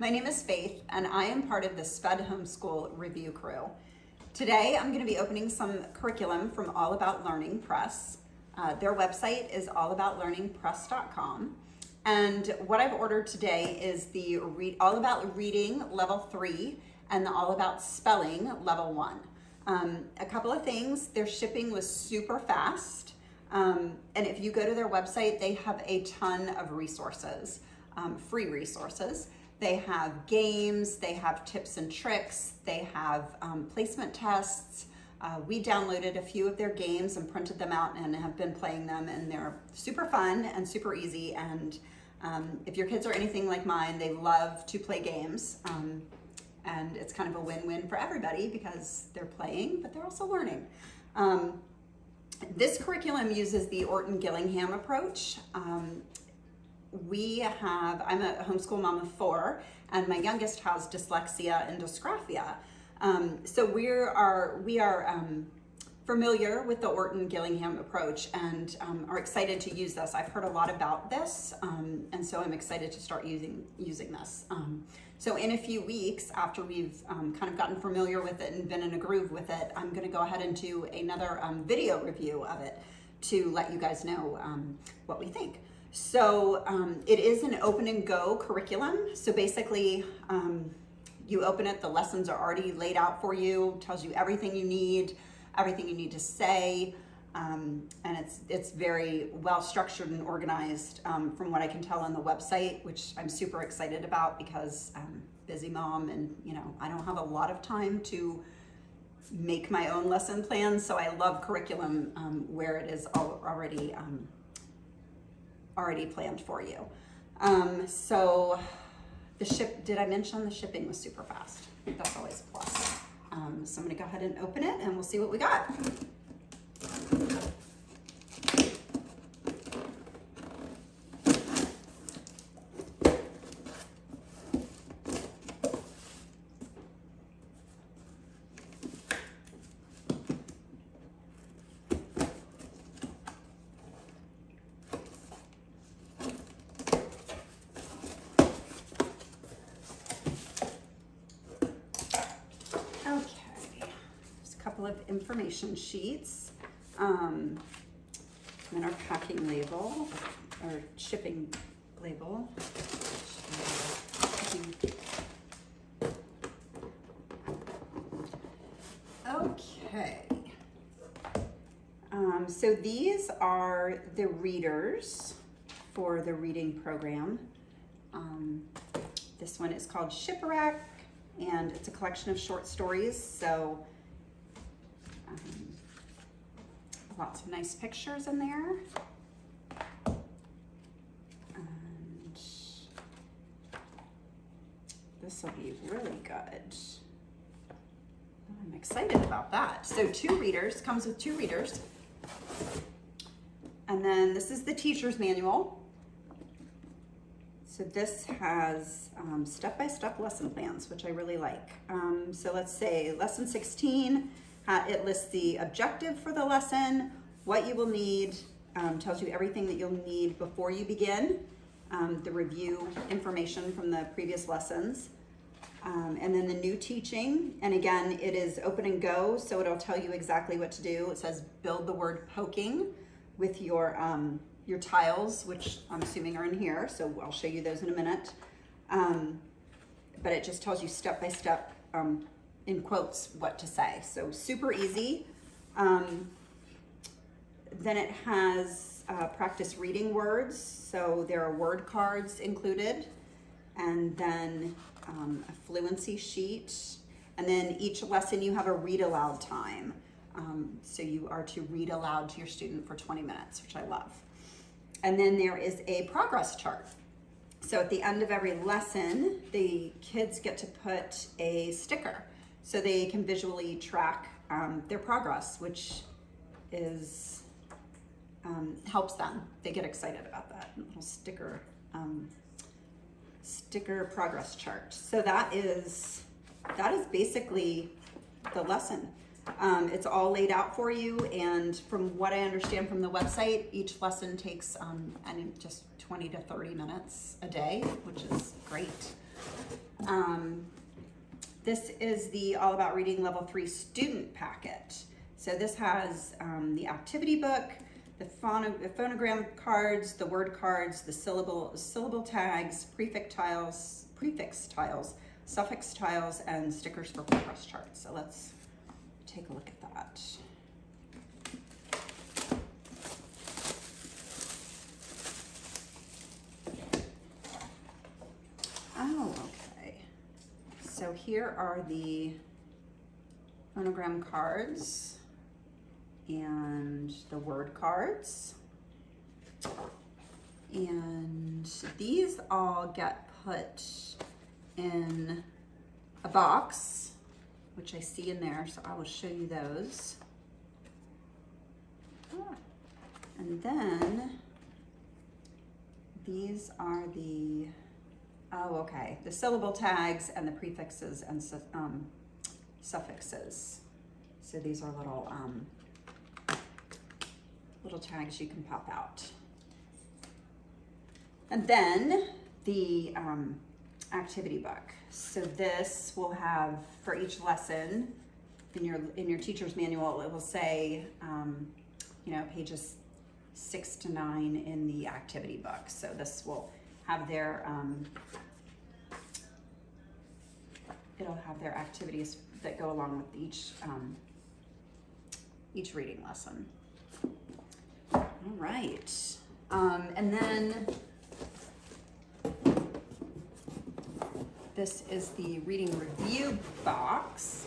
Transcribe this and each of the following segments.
My name is Faith, and I am part of the SPED Homeschool Review Crew. Today, I'm going to be opening some curriculum from All About Learning Press. Their website is allaboutlearningpress.com. And what I've ordered today is the All About Reading Level 3 and the All About Spelling Level 1. A couple of things, their shipping was super fast. And if you go to their website, they have a ton of resources, free resources. They have games, they have tips and tricks, they have placement tests. We downloaded a few of their games and printed them out and have been playing them, and they're super fun and super easy. And if your kids are anything like mine, they love to play games. And it's kind of a win-win for everybody because they're playing, but they're also learning. This curriculum uses the Orton-Gillingham approach. I'm a homeschool mom of 4, and my youngest has dyslexia and dysgraphia. So we are familiar with the Orton-Gillingham approach and are excited to use this. I've heard a lot about this, and so I'm excited to start using this. So in a few weeks, after we've kind of gotten familiar with it and been in a groove with it, I'm going to go ahead and do another video review of it to let you guys know what we think. So it is an open and go curriculum. So basically, you open it, the lessons are already laid out for you, tells you everything you need to say, and it's very well structured and organized from what I can tell on the website, which I'm super excited about because I'm a busy mom and I don't have a lot of time to make my own lesson plans. So I love curriculum where it is already planned for you. So did I mention the shipping was super fast? That's always a plus. So I'm gonna go ahead and open it and we'll see what we got. Couple of information sheets, and then our packing label, or shipping label. Okay, so these are the readers for the reading program. This one is called Shipwreck, and it's a collection of short stories, so lots of nice pictures in there. And this will be really good. I'm excited about that. So comes with 2 readers. And then this is the teacher's manual. So this has step-by-step lesson plans, which I really like. So let's say lesson 16, it lists the objective for the lesson, what you will need, tells you everything that you'll need before you begin, the review information from the previous lessons, and then the new teaching. And again, it is open and go, so it'll tell you exactly what to do. It says build the word poking with your tiles, which I'm assuming are in here, so I'll show you those in a minute. But it just tells you step by step, in quotes, what to say. So super easy. Then it has practice reading words. So there are word cards included, and then a fluency sheet. And then each lesson you have a read aloud time. So you are to read aloud to your student for 20 minutes, which I love. And then there is a progress chart. So at the end of every lesson, the kids get to put a sticker so they can visually track their progress, which is helps them. They get excited about that little sticker progress chart. So that is basically the lesson. It's all laid out for you, and from what I understand from the website, each lesson takes just 20 to 30 minutes a day, which is great. This is the All About Reading Level 3 student packet. So this has the activity book, the phonogram cards, the word cards, the syllable tags, prefix tiles, suffix tiles, and stickers for progress charts. So let's take a look at that. Oh, okay. So here are the phonogram cards and the word cards. And these all get put in a box, which I see in there, so I will show you those. And then these are the, oh, okay, the syllable tags and the prefixes and suffixes. So these are little tags you can pop out. And then the activity book. So this will have, for each lesson in your teacher's manual, it will say, you know, pages 6 to 9 in the activity book. So this will have their, it'll have their activities that go along with each reading lesson. All right, and then this is the reading review box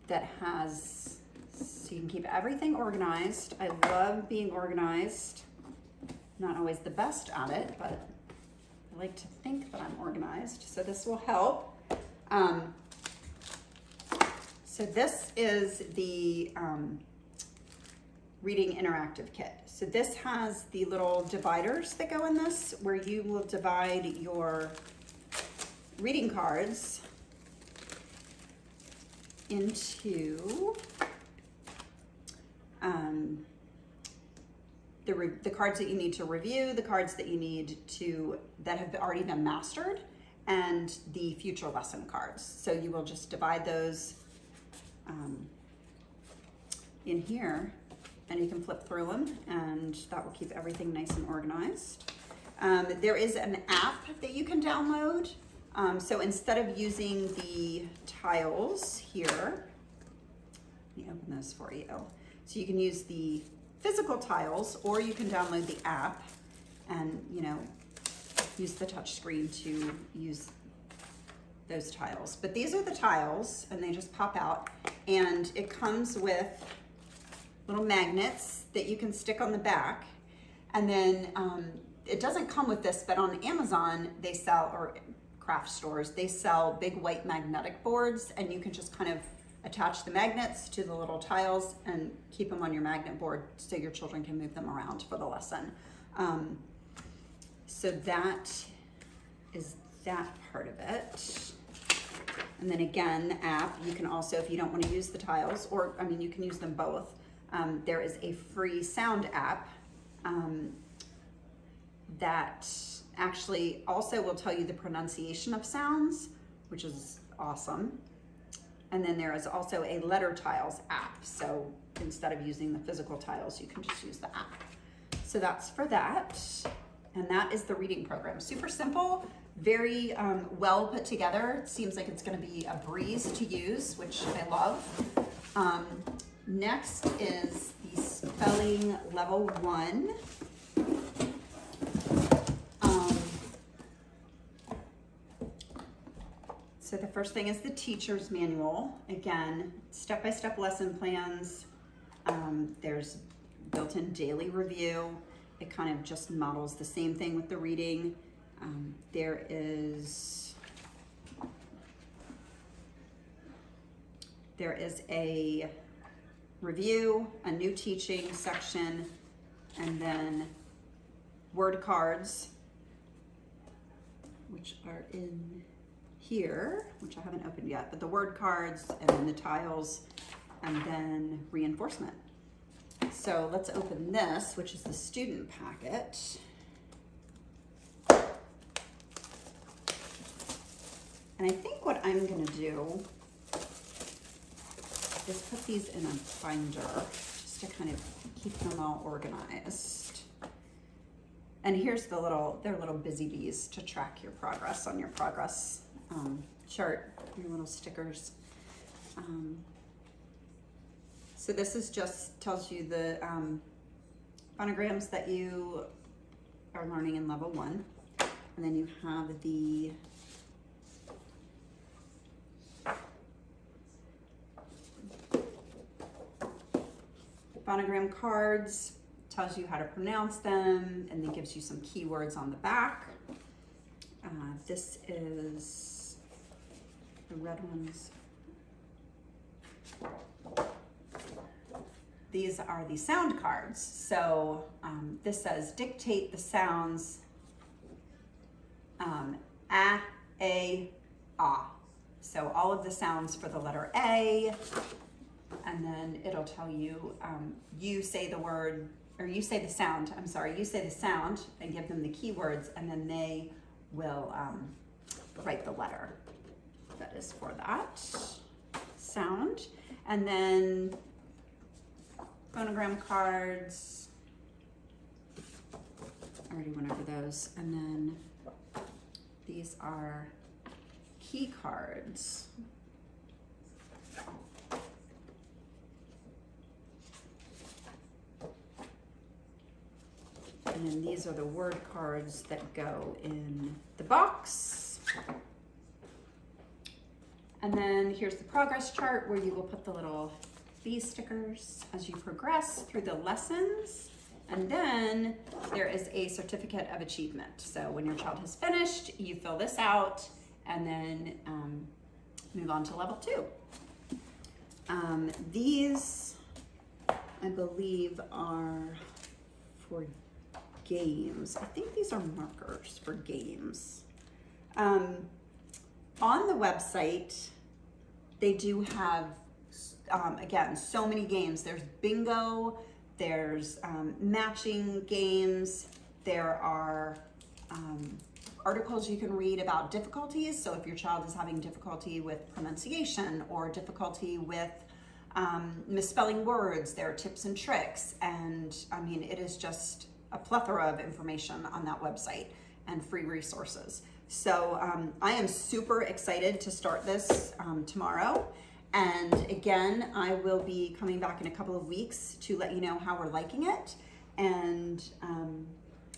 that has, so you can keep everything organized. I love being organized. Not always the best at it, but I like to think that I'm organized. So this will help. So this is the reading interactive kit. So this has the little dividers that go in this, where you will divide your reading cards into the cards that you need to review, the cards that you need to, that have already been mastered, and the future lesson cards. So you will just divide those in here, and you can flip through them, and that will keep everything nice and organized. There is an app that you can download. So instead of using the tiles here, let me open those for you. So you can use the physical tiles, or you can download the app and, you know, use the touch screen to use those tiles. But these are the tiles, and they just pop out, and it comes with little magnets that you can stick on the back. And then it doesn't come with this, but on Amazon they sell, or craft stores, they sell big white magnetic boards, and you can just kind of attach the magnets to the little tiles and keep them on your magnet board so your children can move them around for the lesson. So that is that part of it. And then again, the app, you can also, if you don't want to use the tiles, or I mean, you can use them both. There is a free sound app that actually also will tell you the pronunciation of sounds, which is awesome. And then there is also a letter tiles app. So instead of using the physical tiles, you can just use the app. So that's for that. And that is the reading program. Super simple, very well put together. It seems like it's gonna be a breeze to use, which I love. Next is the spelling level 1. So the first thing is the teacher's manual. Again, step-by-step lesson plans. There's built-in daily review. It kind of just models the same thing with the reading. There is a review, a new teaching section, and then word cards, which are in here, which I haven't opened yet, but the word cards, and then the tiles, and then reinforcement. So let's open this, which is the student packet. And I think what I'm gonna do is put these in a binder just to kind of keep them all organized. And here's the they're little busy bees to track your progress on your progress chart, your little stickers. So this is just tells you the phonograms that you are learning in level 1. And then you have the phonogram cards, tells you how to pronounce them, and then gives you some keywords on the back. This is the red ones. These are the sound cards. So this says dictate the sounds a, ah. So all of the sounds for the letter A, and then it'll tell you, you say the word, or you say the sound, I'm sorry, you say the sound and give them the keywords, and then they will write the letter that is for that sound. And then phonogram cards, I already went over those. And then these are key cards. And then these are the word cards that go in the box. And then here's the progress chart where you will put the little bee stickers as you progress through the lessons. And then there is a certificate of achievement. So when your child has finished, you fill this out and then move on to level 2. These, I believe, are for games. I think these are markers for games. On the website, they do have, again, so many games. There's bingo, there's matching games, there are articles you can read about difficulties. So if your child is having difficulty with pronunciation or difficulty with misspelling words, there are tips and tricks. And I mean, it is just a plethora of information on that website and free resources. So I am super excited to start this tomorrow. And again, I will be coming back in a couple of weeks to let you know how we're liking it. And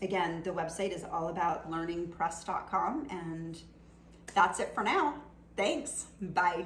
again, the website is all about learningpress.com. And that's it for now. Thanks. Bye.